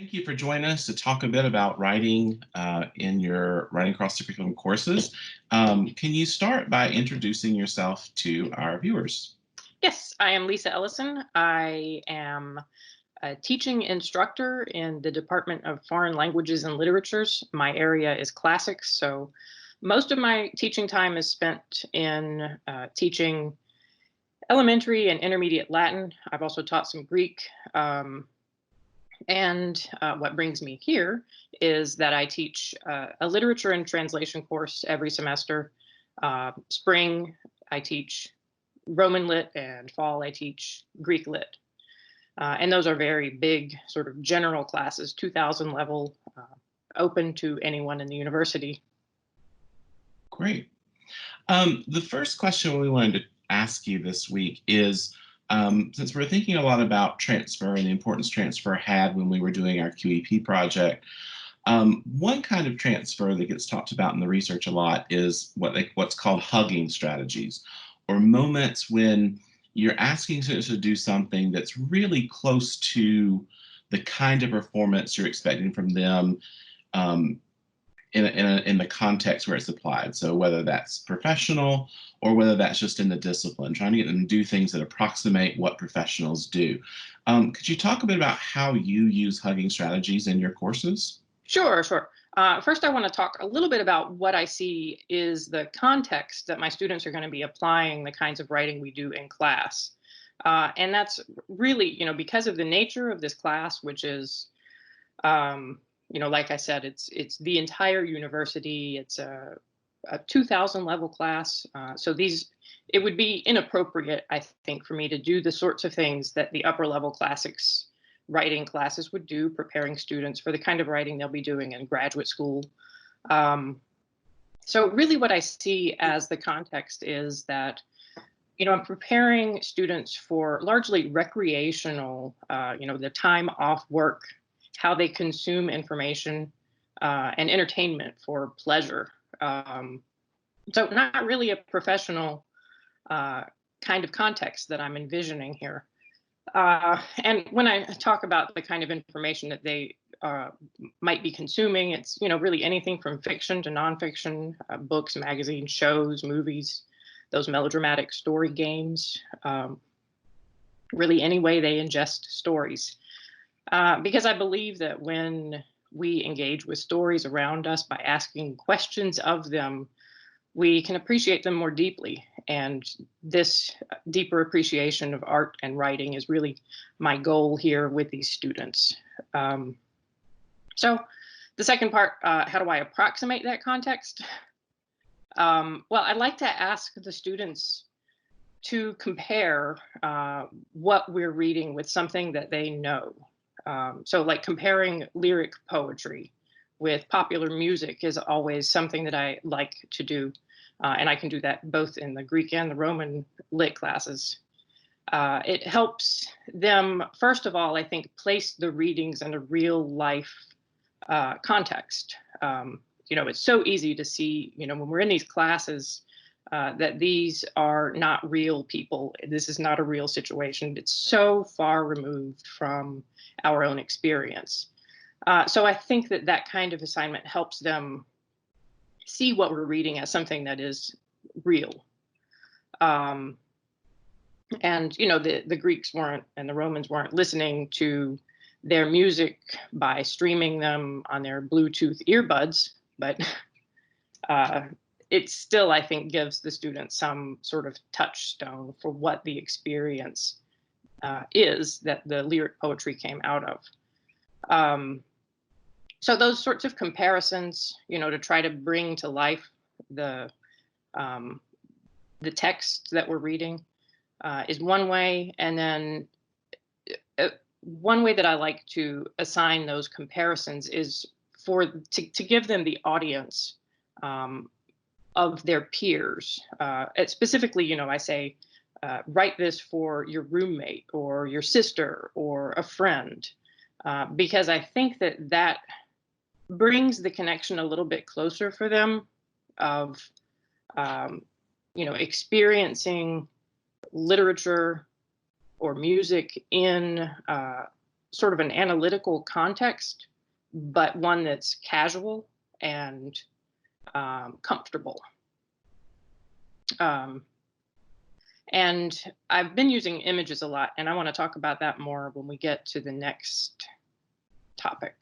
Thank you for joining us to talk a bit about writing in your writing across the curriculum courses. Can you start by introducing yourself to our viewers? Yes, I am Lisa Ellison. I am a teaching instructor in the Department of Foreign Languages and Literatures. My area is classics, so most of my teaching time is spent in teaching elementary and intermediate Latin. I've also taught some Greek. And what brings me here is that I teach a literature and translation course every semester. Spring, I teach Roman Lit, and fall, I teach Greek Lit. And those are very big, sort of general classes, 2,000 level, open to anyone in the university. Great. The first question we wanted to ask you this week is, since we're thinking a lot about transfer and the importance transfer had when we were doing our QEP project, one kind of transfer that gets talked about in the research a lot is what's called hugging strategies, or moments when you're asking students to do something that's really close to the kind of performance you're expecting from them, um, in the context where it's applied. So whether that's professional or whether that's just in the discipline, trying to get them to do things that approximate what professionals do. Could you talk a bit about how you use hugging strategies in your courses? Sure. First, I want to talk a little bit about what I see is the context that my students are going to be applying the kinds of writing we do in class. And that's really, because of the nature of this class, which is, like I said, it's the entire university. It's a 2,000 level class. So it would be inappropriate, I think, for me to do the sorts of things that the upper level classics writing classes would do, preparing students for the kind of writing they'll be doing in graduate school. So really what I see as the context is that, I'm preparing students for largely recreational, the time off work, how they consume information, and entertainment for pleasure. So not really a professional kind of context that I'm envisioning here. And when I talk about the kind of information that they might be consuming, it's really anything from fiction to nonfiction, books, magazines, shows, movies, those melodramatic story games, really any way they ingest stories. Because I believe that when we engage with stories around us by asking questions of them, we can appreciate them more deeply. And this deeper appreciation of art and writing is really my goal here with these students. So the second part, how do I approximate that context? Well, I'd like to ask the students to compare what we're reading with something that they know. So like comparing lyric poetry with popular music is always something that I like to do. And I can do that both in the Greek and the Roman lit classes. It helps them, first of all, I think, place the readings in a real life context. It's so easy to see, when we're in these classes, that these are not real people. This is not a real situation. It's so far removed from our own experience. So I think that kind of assignment helps them see what we're reading as something that is real. And, the Greeks weren't, and the Romans weren't listening to their music by streaming them on their Bluetooth earbuds, but it still, I think, gives the students some sort of touchstone for what the experience is that the lyric poetry came out of. So those sorts of comparisons, to try to bring to life the text that we're reading is one way. And then one way that I like to assign those comparisons is to give them the audience of their peers. Specifically, I say, write this for your roommate or your sister or a friend, because I think that brings the connection a little bit closer for them of, experiencing literature or music in sort of an analytical context, but one that's casual and comfortable. Um, and I've been using images a lot, and I want to talk about that more when we get to the next topic.